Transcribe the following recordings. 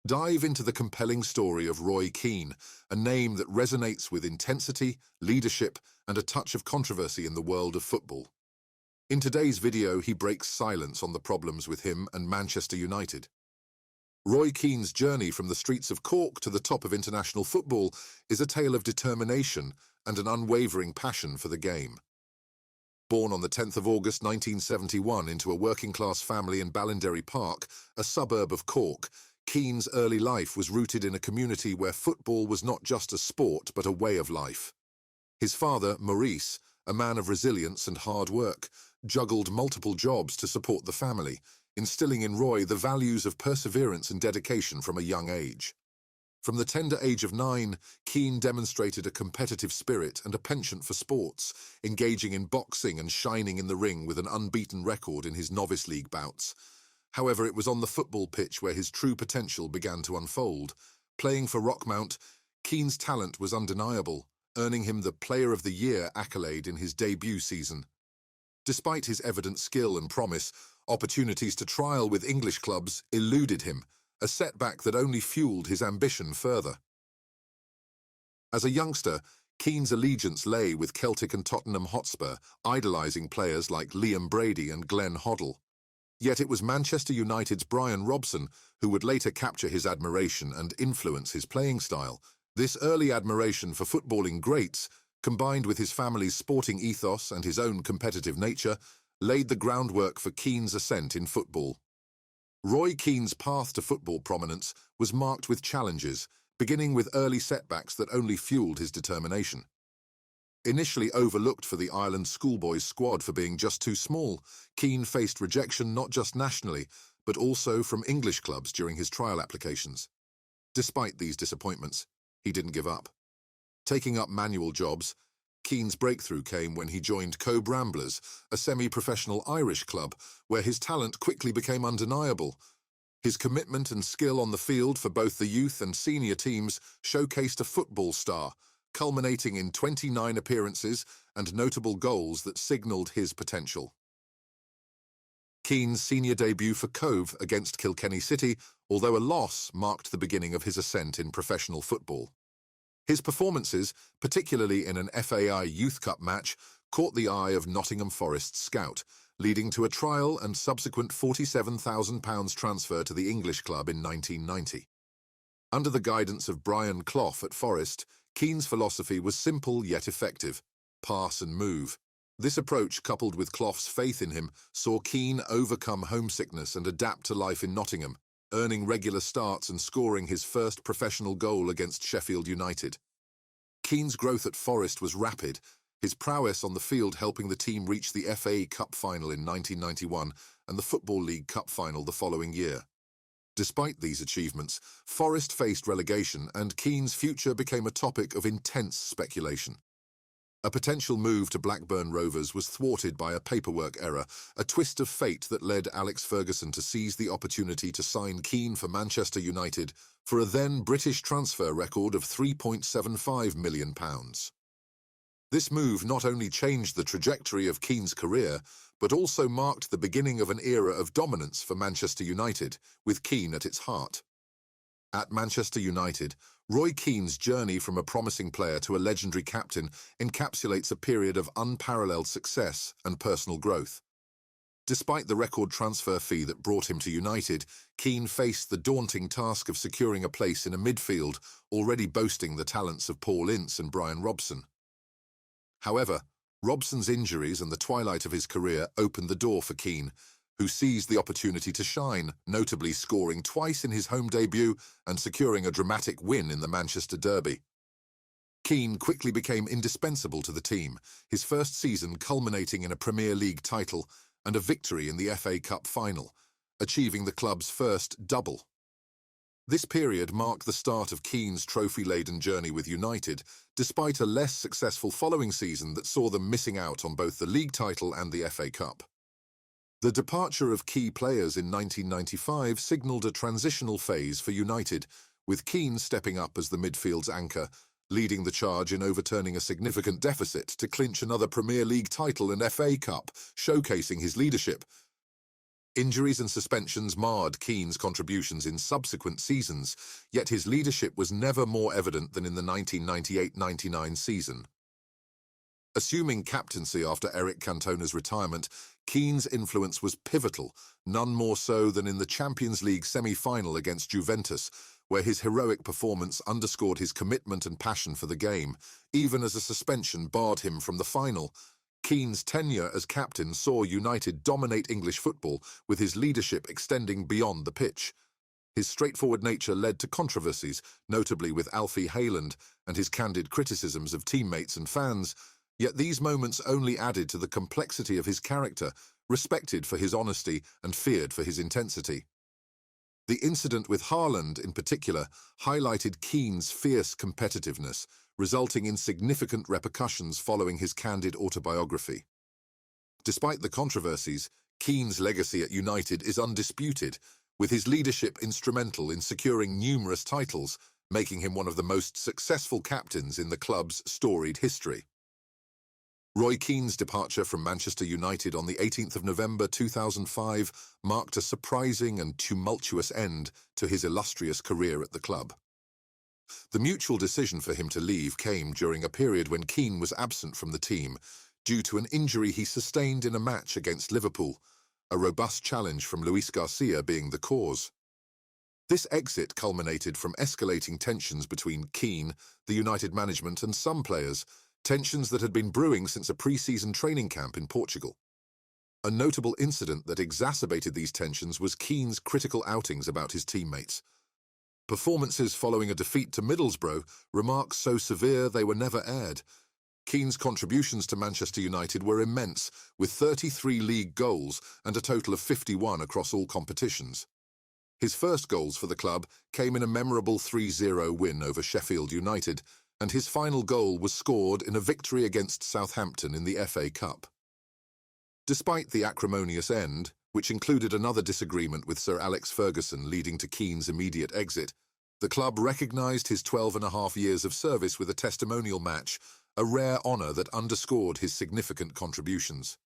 Dive into the compelling story of Roy Keane, a name that resonates with intensity, leadership, and a touch of controversy in the world of football. In today's video, he breaks silence on the problems with him and Manchester United. Roy Keane's journey from the streets of Cork to the top of international football is a tale of determination and an unwavering passion for the game. Born on the 10th of August 1971 into a working-class family in Ballinderry Park, a suburb of Cork, Keane's early life was rooted in a community where football was not just a sport but a way of life. His father, Maurice, a man of resilience and hard work, juggled multiple jobs to support the family, instilling in Roy the values of perseverance and dedication from a young age. From the tender age of 9, Keane demonstrated a competitive spirit and a penchant for sports, engaging in boxing and shining in the ring with an unbeaten record in his novice league bouts. However, it was on the football pitch where his true potential began to unfold. Playing for Rockmount, Keane's talent was undeniable, earning him the Player of the Year accolade in his debut season. Despite his evident skill and promise, opportunities to trial with English clubs eluded him, a setback that only fueled his ambition further. As a youngster, Keane's allegiance lay with Celtic and Tottenham Hotspur, idolising players like Liam Brady and Glenn Hoddle. Yet it was Manchester United's Brian Robson who would later capture his admiration and influence his playing style. This early admiration for footballing greats, combined with his family's sporting ethos and his own competitive nature, laid the groundwork for Keane's ascent in football. Roy Keane's path to football prominence was marked with challenges, beginning with early setbacks that only fueled his determination. Initially overlooked for the Ireland schoolboys squad for being just too small, Keane faced rejection not just nationally, but also from English clubs during his trial applications. Despite these disappointments, he didn't give up. Taking up manual jobs, Keane's breakthrough came when he joined Cobh Ramblers, a semi-professional Irish club, where his talent quickly became undeniable. His commitment and skill on the field for both the youth and senior teams showcased a football star, culminating in 29 appearances and notable goals that signalled his potential. Keane's senior debut for Cobh against Kilkenny City, although a loss, marked the beginning of his ascent in professional football. His performances, particularly in an FAI Youth Cup match, caught the eye of Nottingham Forest's scout, leading to a trial and subsequent £47,000 transfer to the English club in 1990. Under the guidance of Brian Clough at Forest, Keane's philosophy was simple yet effective: pass and move. This approach, coupled with Clough's faith in him, saw Keane overcome homesickness and adapt to life in Nottingham, earning regular starts and scoring his first professional goal against Sheffield United. Keane's growth at Forest was rapid, his prowess on the field helping the team reach the FA Cup final in 1991 and the Football League Cup final the following year. Despite these achievements, Forest faced relegation and Keane's future became a topic of intense speculation. A potential move to Blackburn Rovers was thwarted by a paperwork error, a twist of fate that led Alex Ferguson to seize the opportunity to sign Keane for Manchester United for a then British transfer record of £3.75 million. This move not only changed the trajectory of Keane's career, but also marked the beginning of an era of dominance for Manchester United, with Keane at its heart. At Manchester United, Roy Keane's journey from a promising player to a legendary captain encapsulates a period of unparalleled success and personal growth. Despite the record transfer fee that brought him to United, Keane faced the daunting task of securing a place in a midfield already boasting the talents of Paul Ince and Brian Robson. However, Robson's injuries and the twilight of his career opened the door for Keane, who seized the opportunity to shine, notably scoring twice in his home debut and securing a dramatic win in the Manchester Derby. Keane quickly became indispensable to the team, his first season culminating in a Premier League title and a victory in the FA Cup final, achieving the club's first double. This period marked the start of Keane's trophy-laden journey with United, despite a less successful following season that saw them missing out on both the league title and the FA Cup. The departure of key players in 1995 signalled a transitional phase for United, with Keane stepping up as the midfield's anchor, leading the charge in overturning a significant deficit to clinch another Premier League title and FA Cup, showcasing his leadership. Injuries and suspensions marred Keane's contributions in subsequent seasons, yet his leadership was never more evident than in the 1998-99 season. Assuming captaincy after Eric Cantona's retirement, Keane's influence was pivotal, none more so than in the Champions League semi-final against Juventus, where his heroic performance underscored his commitment and passion for the game, even as a suspension barred him from the final. Keane's tenure as captain saw United dominate English football, with his leadership extending beyond the pitch. His straightforward nature led to controversies, notably with Alfie Hayland and his candid criticisms of teammates and fans, yet these moments only added to the complexity of his character, respected for his honesty and feared for his intensity. The incident with Haaland, in particular, highlighted Keane's fierce competitiveness, resulting in significant repercussions following his candid autobiography. Despite the controversies, Keane's legacy at United is undisputed, with his leadership instrumental in securing numerous titles, making him one of the most successful captains in the club's storied history. Roy Keane's departure from Manchester United on the 18th of November 2005 marked a surprising and tumultuous end to his illustrious career at the club. The mutual decision for him to leave came during a period when Keane was absent from the team due to an injury he sustained in a match against Liverpool, a robust challenge from Luis Garcia being the cause. This exit culminated from escalating tensions between Keane, the United management, and some players, tensions that had been brewing since a pre-season training camp in Portugal. A notable incident that exacerbated these tensions was Keane's critical outings about his teammates. Performances following a defeat to Middlesbrough, remarks so severe they were never aired. Keane's contributions to Manchester United were immense, with 33 league goals and a total of 51 across all competitions. His first goals for the club came in a memorable 3-0 win over Sheffield United, and his final goal was scored in a victory against Southampton in the FA Cup. Despite the acrimonious end, which included another disagreement with Sir Alex Ferguson leading to Keane's immediate exit, the club recognised his 12.5 years of service with a testimonial match, a rare honour that underscored his significant contributions.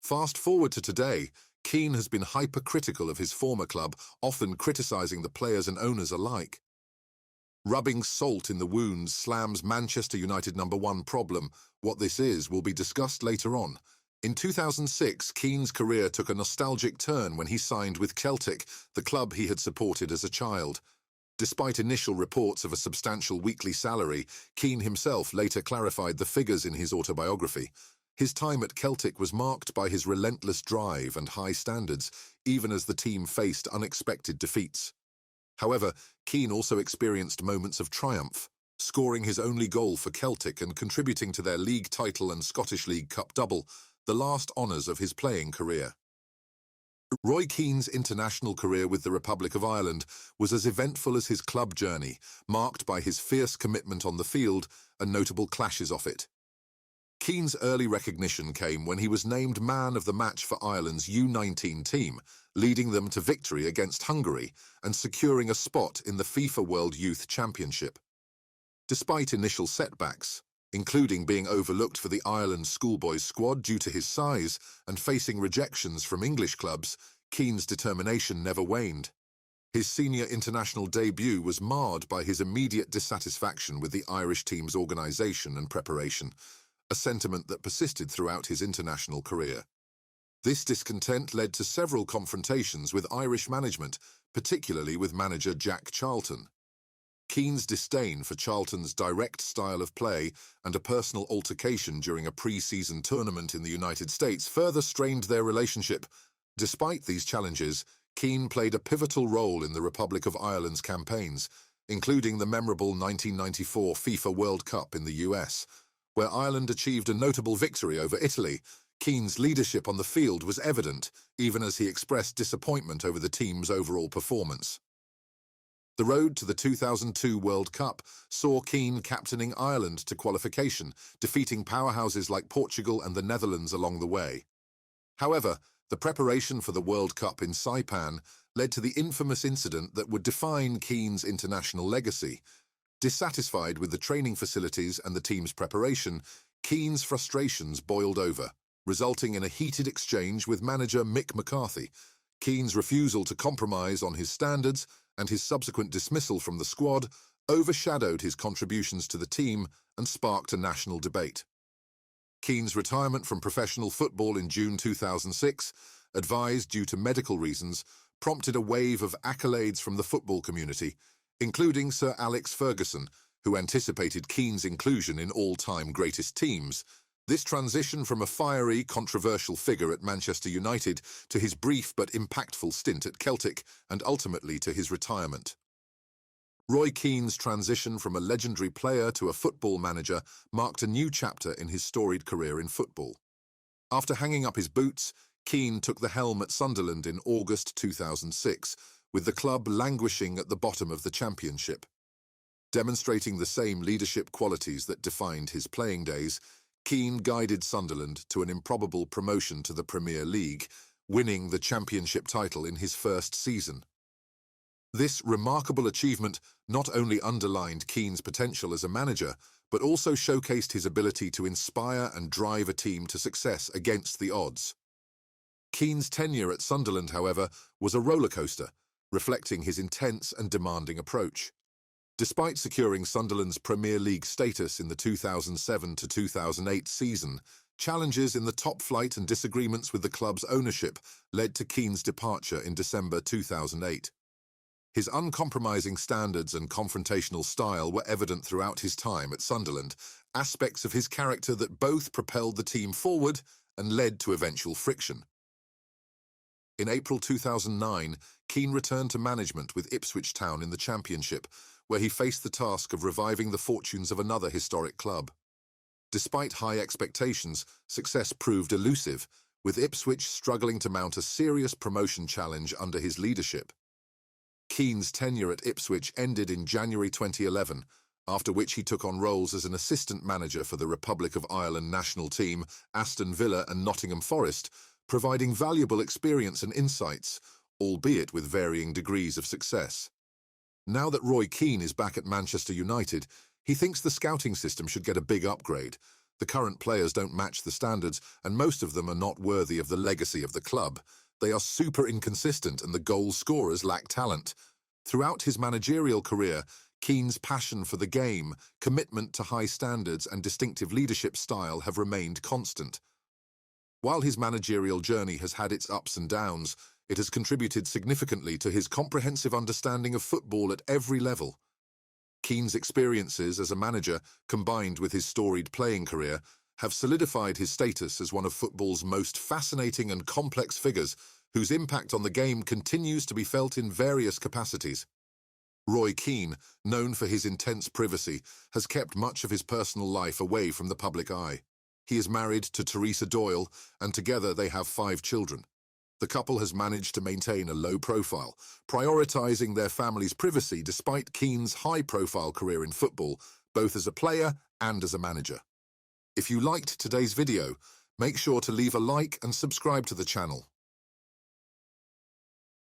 Fast forward to today, Keane has been hypercritical of his former club, often criticising the players and owners alike. Rubbing salt in the wounds slams Manchester United #1 problem. What this is will be discussed later on. In 2006, Keane's career took a nostalgic turn when he signed with Celtic, the club he had supported as a child. Despite initial reports of a substantial weekly salary, Keane himself later clarified the figures in his autobiography. His time at Celtic was marked by his relentless drive and high standards, even as the team faced unexpected defeats. However, Keane also experienced moments of triumph, scoring his only goal for Celtic and contributing to their league title and Scottish League Cup double, the last honours of his playing career. Roy Keane's international career with the Republic of Ireland was as eventful as his club journey, marked by his fierce commitment on the field and notable clashes off it. Keane's early recognition came when he was named man of the match for Ireland's U19 team, leading them to victory against Hungary and securing a spot in the FIFA World Youth Championship. Despite initial setbacks, including being overlooked for the Ireland schoolboys squad due to his size and facing rejections from English clubs, Keane's determination never waned. His senior international debut was marred by his immediate dissatisfaction with the Irish team's organisation and preparation, a sentiment that persisted throughout his international career. This discontent led to several confrontations with Irish management, particularly with manager Jack Charlton. Keane's disdain for Charlton's direct style of play and a personal altercation during a pre-season tournament in the United States further strained their relationship. Despite these challenges, Keane played a pivotal role in the Republic of Ireland's campaigns, including the memorable 1994 FIFA World Cup in the US, where Ireland achieved a notable victory over Italy. Keane's leadership on the field was evident, even as he expressed disappointment over the team's overall performance. The road to the 2002 World Cup saw Keane captaining Ireland to qualification, defeating powerhouses like Portugal and the Netherlands along the way. However, the preparation for the World Cup in Saipan led to the infamous incident that would define Keane's international legacy. Dissatisfied with the training facilities and the team's preparation, Keane's frustrations boiled over. resulting in a heated exchange with manager Mick McCarthy. Keane's refusal to compromise on his standards and his subsequent dismissal from the squad overshadowed his contributions to the team and sparked a national debate. Keane's retirement from professional football in June 2006, advised due to medical reasons, prompted a wave of accolades from the football community, including Sir Alex Ferguson, who anticipated Keane's inclusion in all-time greatest teams. This transition from a fiery, controversial figure at Manchester United to his brief but impactful stint at Celtic and ultimately to his retirement. Roy Keane's transition from a legendary player to a football manager marked a new chapter in his storied career in football. After hanging up his boots, Keane took the helm at Sunderland in August 2006, with the club languishing at the bottom of the Championship. Demonstrating the same leadership qualities that defined his playing days, Keane guided Sunderland to an improbable promotion to the Premier League, winning the Championship title in his first season. This remarkable achievement not only underlined Keane's potential as a manager, but also showcased his ability to inspire and drive a team to success against the odds. Keane's tenure at Sunderland, however, was a rollercoaster, reflecting his intense and demanding approach. Despite securing Sunderland's Premier League status in the 2007 to 2008 season, challenges in the top flight and disagreements with the club's ownership led to Keane's departure in December 2008. His uncompromising standards and confrontational style were evident throughout his time at Sunderland, aspects of his character that both propelled the team forward and led to eventual friction. In April 2009, Keane returned to management with Ipswich Town in the Championship, where he faced the task of reviving the fortunes of another historic club. Despite high expectations, success proved elusive, with Ipswich struggling to mount a serious promotion challenge under his leadership. Keane's tenure at Ipswich ended in January 2011, after which he took on roles as an assistant manager for the Republic of Ireland national team, Aston Villa and Nottingham Forest, providing valuable experience and insights, albeit with varying degrees of success. Now that Roy Keane is back at Manchester United, he thinks the scouting system should get a big upgrade. The current players don't match the standards, and most of them are not worthy of the legacy of the club. They are super inconsistent and the goal scorers lack talent. Throughout his managerial career, Keane's passion for the game, commitment to high standards and distinctive leadership style have remained constant. While his managerial journey has had its ups and downs, it has contributed significantly to his comprehensive understanding of football at every level. Keane's experiences as a manager, combined with his storied playing career, have solidified his status as one of football's most fascinating and complex figures, whose impact on the game continues to be felt in various capacities. Roy Keane, known for his intense privacy, has kept much of his personal life away from the public eye. He is married to Teresa Doyle, and together they have 5 children. The couple has managed to maintain a low profile, prioritizing their family's privacy despite Keane's high-profile career in football, both as a player and as a manager. If you liked today's video, make sure to leave a like and subscribe to the channel.